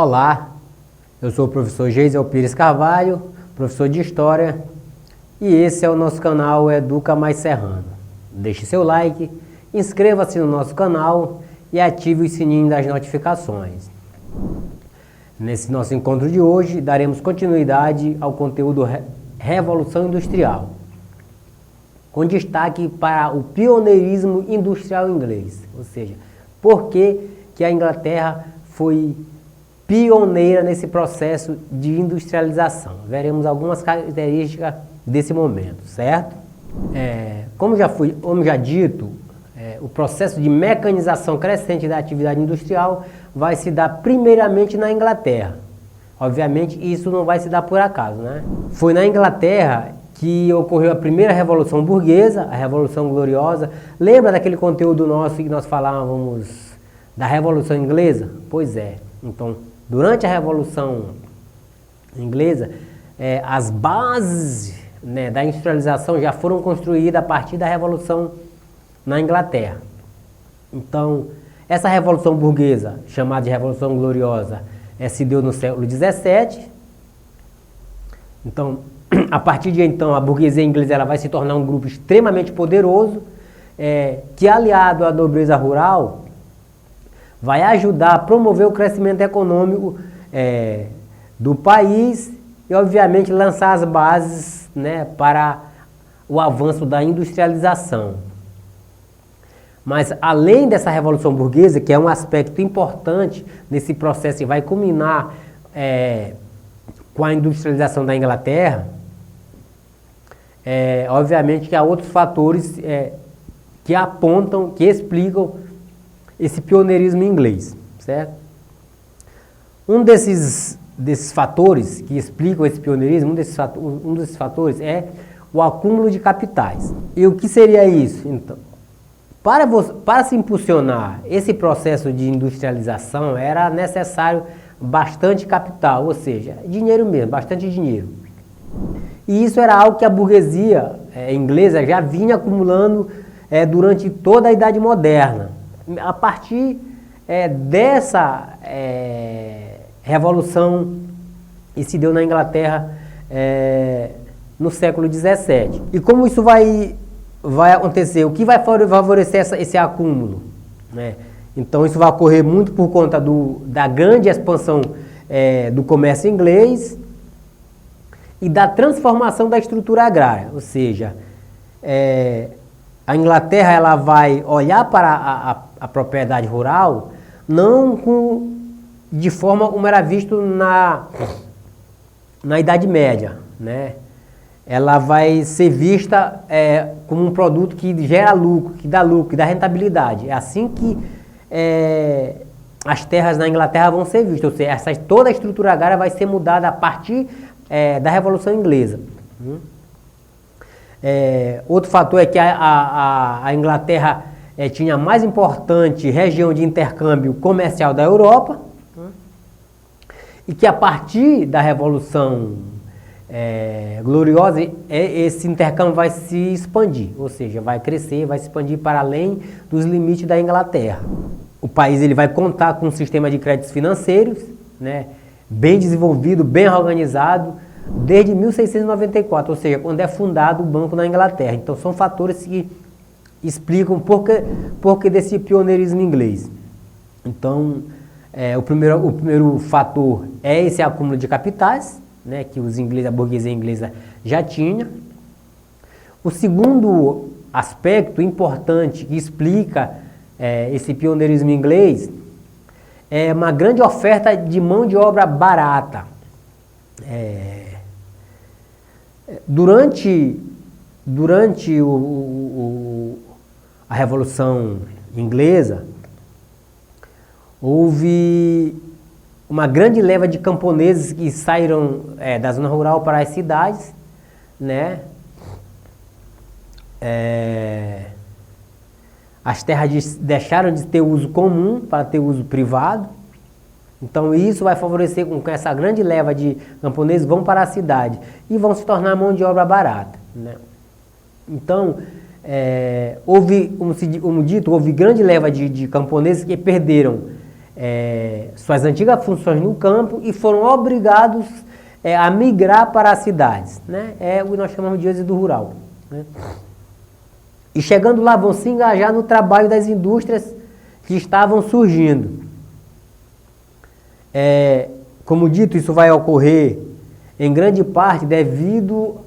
Olá, eu sou o professor Geisel Pires Carvalho, professor de História, e esse é o nosso canal Educa Mais Serrano. Deixe seu like, inscreva-se no nosso canal e ative o sininho das notificações. Nesse nosso encontro de hoje, daremos continuidade ao conteúdo Revolução Industrial, com destaque para o pioneirismo industrial inglês, ou seja, por que a Inglaterra foi pioneira nesse processo de industrialização. Veremos algumas características desse momento, certo? Como já dito, o processo de mecanização crescente da atividade industrial vai se dar primeiramente na Inglaterra. Obviamente, isso não vai se dar por acaso, né? Foi na Inglaterra que ocorreu a primeira Revolução Burguesa, a Revolução Gloriosa. Lembra daquele conteúdo nosso que nós falávamos da Revolução Inglesa? Pois é. Então, durante a Revolução Inglesa, as bases, né, da industrialização já foram construídas a partir da Revolução na Inglaterra. Então, essa Revolução Burguesa, chamada de Revolução Gloriosa, se deu no século XVII. Então, a partir de então, a burguesia inglesa ela vai se tornar um grupo extremamente poderoso, que, aliado à nobreza rural, vai ajudar a promover o crescimento econômico do país e, obviamente, lançar as bases, né, para o avanço da industrialização. Mas, além dessa Revolução Burguesa, que é um aspecto importante nesse processo e vai culminar com a industrialização da Inglaterra, obviamente que há outros fatores que apontam, que explicam esse pioneirismo inglês, certo? Um desses fatores que explicam esse pioneirismo, um desses fatores é o acúmulo de capitais. E o que seria isso, então? Para se impulsionar esse processo de industrialização, era necessário bastante capital, ou seja, dinheiro mesmo, bastante dinheiro. E isso era algo que a burguesia inglesa já vinha acumulando durante toda a Idade Moderna. A partir dessa revolução que se deu na Inglaterra no século XVII. E como isso vai acontecer? O que vai favorecer esse acúmulo, né? Então isso vai ocorrer muito por conta da grande expansão do comércio inglês e da transformação da estrutura agrária, ou seja, a Inglaterra ela vai olhar para a propriedade rural não de forma como era visto na Idade Média, né? Ela vai ser vista como um produto que gera lucro, que dá rentabilidade. É assim que as terras na Inglaterra vão ser vistas, ou seja, toda a estrutura agrária vai ser mudada a partir da Revolução Inglesa. Outro fator é que a Inglaterra tinha a mais importante região de intercâmbio comercial da Europa, e que a partir da Revolução Gloriosa esse intercâmbio vai se expandir, ou seja, vai crescer, vai se expandir para além dos limites da Inglaterra. O país ele vai contar com um sistema de créditos financeiros, né, bem desenvolvido, bem organizado, desde 1694, ou seja, quando é fundado o banco na Inglaterra. Então são fatores que explicam por que desse pioneirismo inglês. Então, o primeiro fator é esse acúmulo de capitais, né, que a burguesia inglesa já tinha. O segundo aspecto importante que explica esse pioneirismo inglês é uma grande oferta de mão de obra barata. Durante a Revolução Inglesa, houve uma grande leva de camponeses que saíram da zona rural para as cidades, né? As terras deixaram de ter uso comum para ter uso privado. Então isso vai favorecer com que essa grande leva de camponeses vão para a cidade e vão se tornar mão de obra barata, né? Então, houve, como dito, houve grande leva de camponeses que perderam suas antigas funções no campo e foram obrigados a migrar para as cidades, né? É o que nós chamamos de êxodo rural, né? E chegando lá vão se engajar no trabalho das indústrias que estavam surgindo. Como dito, isso vai ocorrer em grande parte devido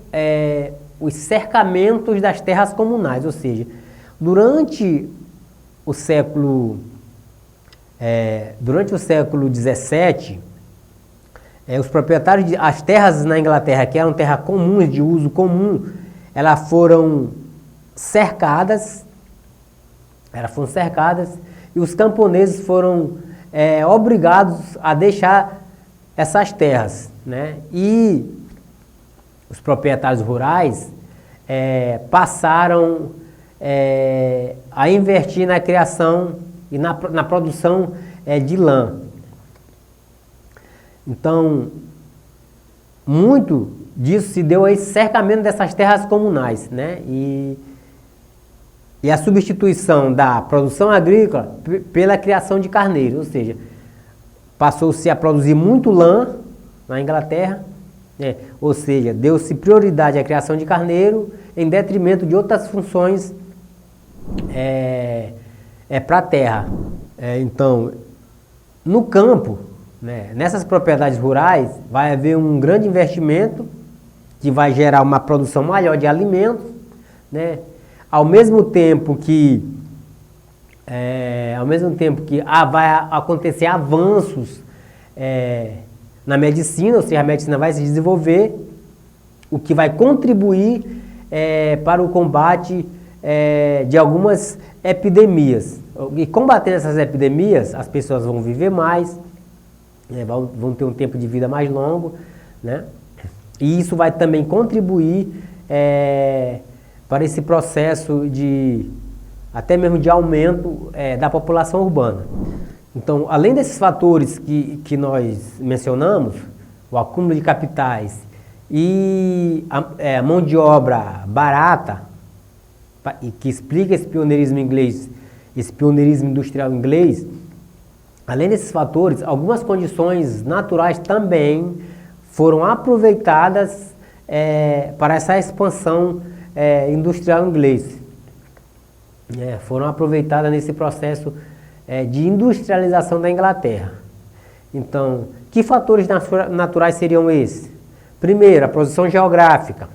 os cercamentos das terras comunais, ou seja, durante o século XVII, os proprietários as terras na Inglaterra, que eram terras comuns, de uso comum, elas foram cercadas, e os camponeses foram obrigados a deixar essas terras, né? E os proprietários rurais passaram a investir na criação e na produção de lã. Então, muito disso se deu a esse cercamento dessas terras comunais, né? E a substituição da produção agrícola pela criação de carneiros, ou seja, passou-se a produzir muito lã na Inglaterra, ou seja, deu-se prioridade à criação de carneiro em detrimento de outras funções para a terra. Então, no campo, né, nessas propriedades rurais, vai haver um grande investimento que vai gerar uma produção maior de alimentos, né? Ao mesmo tempo que vai acontecer avanços na medicina, ou seja, a medicina vai se desenvolver, o que vai contribuir para o combate de algumas epidemias. E combatendo essas epidemias, as pessoas vão viver mais, vão ter um tempo de vida mais longo, né? E isso vai também contribuir para esse processo até mesmo de aumento da população urbana. Então, além desses fatores que nós mencionamos, o acúmulo de capitais e a mão de obra barata, que explica esse pioneirismo inglês, esse pioneirismo industrial inglês, além desses fatores, algumas condições naturais também foram aproveitadas para essa expansão industrial inglês. Foram aproveitadas nesse processo de industrialização da Inglaterra. Então, que fatores naturais seriam esses? Primeiro, a posição geográfica.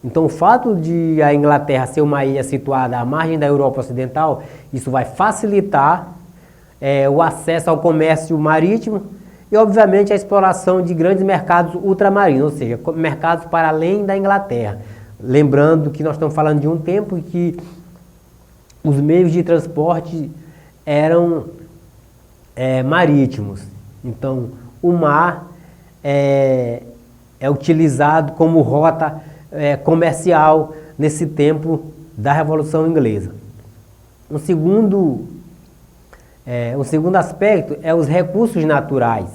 Então, o fato de a Inglaterra ser uma ilha situada à margem da Europa Ocidental, isso vai facilitar o acesso ao comércio marítimo e, obviamente, a exploração de grandes mercados ultramarinos, ou seja, mercados para além da Inglaterra. Lembrando que nós estamos falando de um tempo em que os meios de transporte eram marítimos. Então, o mar é utilizado como rota comercial nesse tempo da Revolução Inglesa. Um segundo aspecto é os recursos naturais,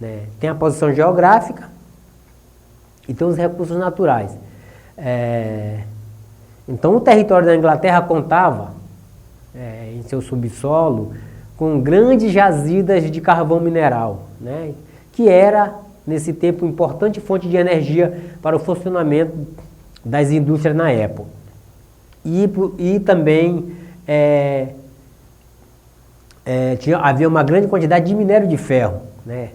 né? Tem a posição geográfica e tem os recursos naturais. Então, o território da Inglaterra contava, em seu subsolo, com grandes jazidas de carvão mineral, né? Que era, nesse tempo, importante fonte de energia para o funcionamento das indústrias na época. E também havia uma grande quantidade de minério de ferro, né?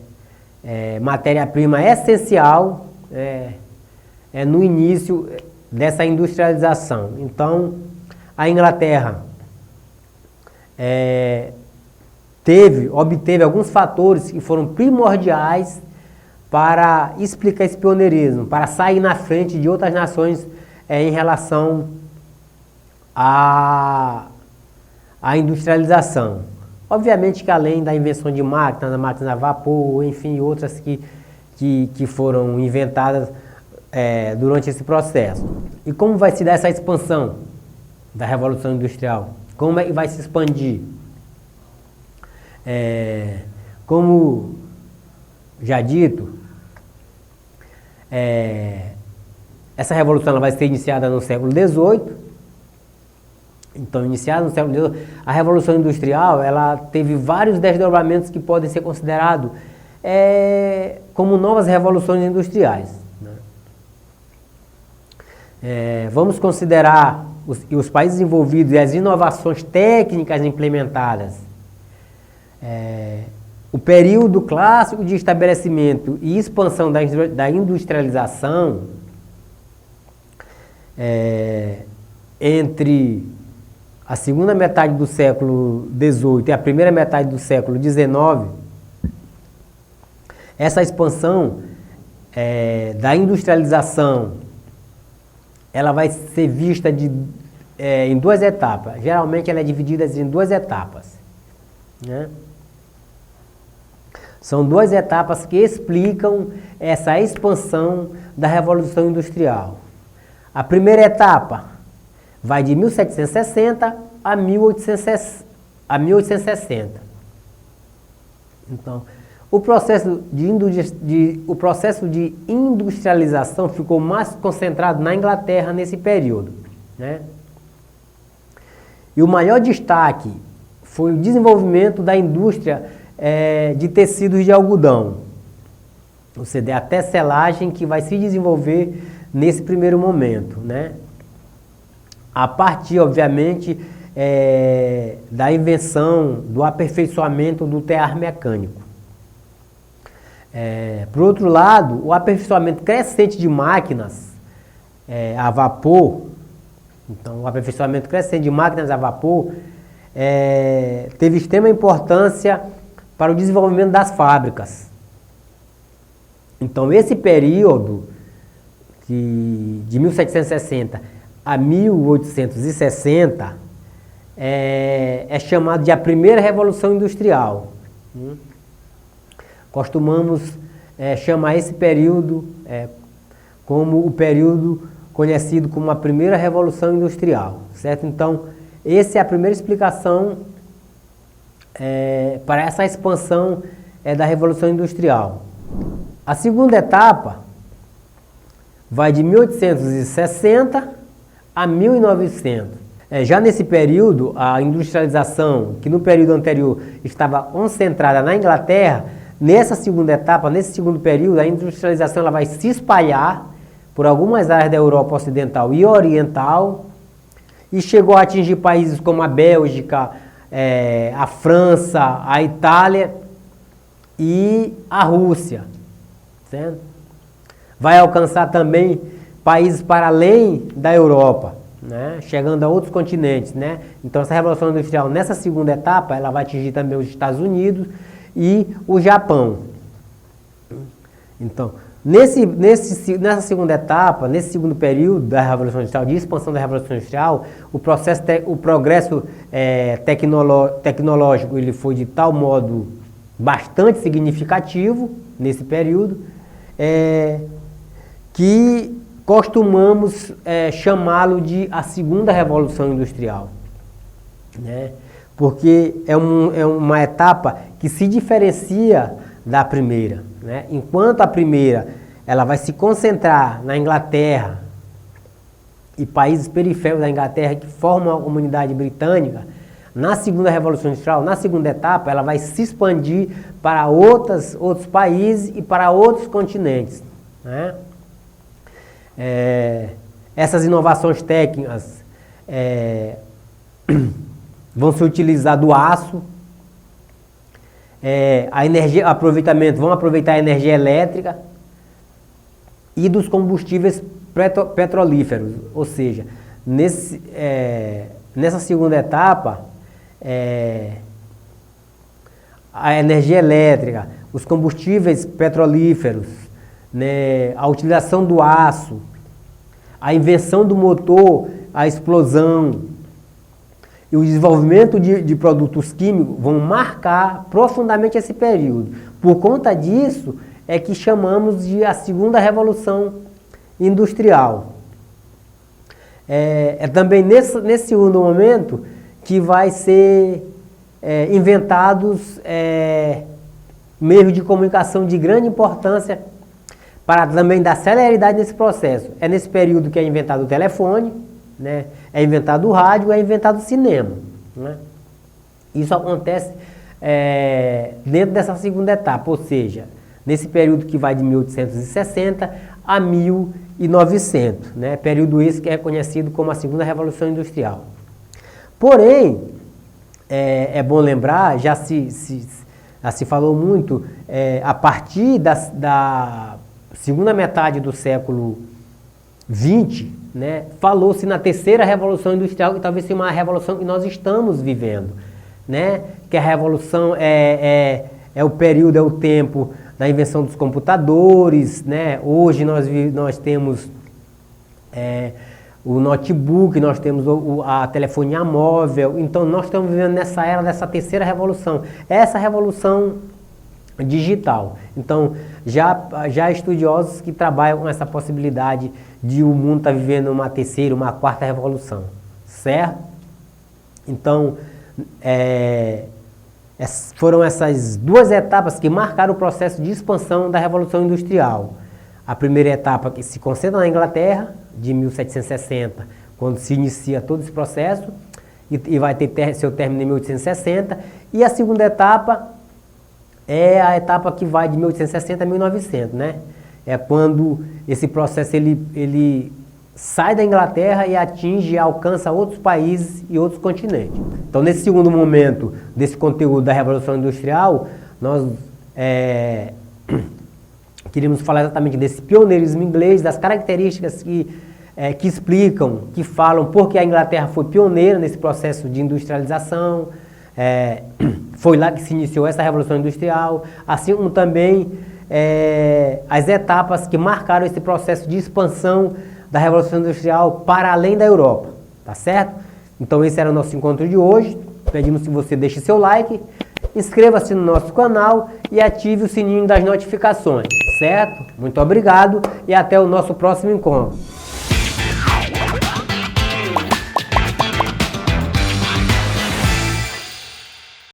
Matéria-prima essencial no início dessa industrialização. Então, a Inglaterra obteve alguns fatores que foram primordiais para explicar esse pioneirismo, para sair na frente de outras nações em relação à industrialização. Obviamente que além da invenção de máquinas, da máquina a vapor, enfim, outras que foram inventadas durante esse processo. E como vai se dar essa expansão da Revolução Industrial? Como vai se expandir? Como já dito, essa revolução ela vai ser iniciada no século XVIII Então, iniciada no século XVIII, a Revolução Industrial ela teve vários desdobramentos que podem ser considerados como novas revoluções industriais, né? Vamos considerar os países envolvidos e as inovações técnicas implementadas. O período clássico de estabelecimento e expansão da industrialização entre a segunda metade do século XVIII e a primeira metade do século XIX, essa expansão da industrialização, ela vai ser vista em duas etapas. Geralmente ela é dividida em duas etapas, né? São duas etapas que explicam essa expansão da Revolução Industrial. A primeira etapa vai de 1760 a 1860. Então, o processo de industrialização ficou mais concentrado na Inglaterra nesse período, né? E o maior destaque foi o desenvolvimento da indústria de tecidos de algodão, ou seja, a tecelagem que vai se desenvolver nesse primeiro momento, né? A partir, obviamente, da invenção, do aperfeiçoamento do tear mecânico. Por outro lado, o aperfeiçoamento crescente de máquinas a vapor, então o aperfeiçoamento crescente de máquinas a vapor teve extrema importância para o desenvolvimento das fábricas. Então esse período de 1760 a 1860 é chamado de a primeira Revolução Industrial. Costumamos chamar esse período como o período conhecido como a primeira Revolução Industrial, certo? Então, essa é a primeira explicação para essa expansão da Revolução Industrial. A segunda etapa vai de 1860 a 1900. Já nesse período, a industrialização, que no período anterior estava concentrada na Inglaterra, nessa segunda etapa, nesse segundo período, a industrialização ela vai se espalhar por algumas áreas da Europa Ocidental e Oriental e chegou a atingir países como a Bélgica, a França, a Itália e a Rússia, certo? Vai alcançar também países para além da Europa, né? Chegando a outros continentes, né? Então essa Revolução Industrial, nessa segunda etapa, ela vai atingir também os Estados Unidos e o Japão. Então, nessa segunda etapa, nesse segundo período da Revolução Industrial, de expansão da Revolução Industrial, o progresso tecnológico ele foi de tal modo bastante significativo nesse período, que costumamos chamá-lo de a segunda Revolução Industrial, né? Porque é uma etapa que se diferencia da primeira, né? Enquanto a primeira ela vai se concentrar na Inglaterra e países periféricos da Inglaterra que formam a comunidade britânica, na segunda Revolução Industrial, na segunda etapa, ela vai se expandir para outros países e para outros continentes, né? Essas inovações técnicas vão se utilizar do aço, vão aproveitar a energia elétrica e dos combustíveis petrolíferos, ou seja, nessa segunda etapa, a energia elétrica, os combustíveis petrolíferos, né, a utilização do aço, a invenção do motor, a explosão e o desenvolvimento de produtos químicos vão marcar profundamente esse período. Por conta disso, é que chamamos de a segunda Revolução Industrial. Também nesse segundo momento que vai ser inventados meios de comunicação de grande importância para também dar celeridade nesse processo. É nesse período que é inventado o telefone, né? É inventado o rádio, é inventado o cinema, né? Isso acontece dentro dessa segunda etapa, ou seja, nesse período que vai de 1860 a 1900, né? Período esse que é conhecido como a segunda Revolução Industrial. Porém, é bom lembrar, já se falou muito, a partir da segunda metade do século XX, né, falou-se na terceira Revolução Industrial, que talvez seja uma revolução que nós estamos vivendo, né, que a revolução é o período, é o tempo da invenção dos computadores, né, hoje nós temos o notebook, nós temos a telefonia móvel, então nós estamos vivendo nessa era dessa terceira revolução, essa revolução digital. Então, já estudiosos que trabalham com essa possibilidade de o mundo estar vivendo uma terceira, uma quarta revolução, certo? Então, foram essas duas etapas que marcaram o processo de expansão da Revolução Industrial. A primeira etapa que se concentra na Inglaterra, de 1760, quando se inicia todo esse processo, e vai ter seu término em 1860, e a segunda etapa é a etapa que vai de 1860 a 1900, né? É quando esse processo ele sai da Inglaterra e atinge e alcança outros países e outros continentes. Então, nesse segundo momento desse conteúdo da Revolução Industrial, nós queríamos falar exatamente desse pioneirismo inglês, das características que explicam, que falam por que a Inglaterra foi pioneira nesse processo de industrialização. Foi lá que se iniciou essa Revolução Industrial, assim como também as etapas que marcaram esse processo de expansão da Revolução Industrial para além da Europa, tá certo? Então esse era o nosso encontro de hoje. Pedimos que você deixe seu like, inscreva-se no nosso canal e ative o sininho das notificações, certo? Muito obrigado e até o nosso próximo encontro.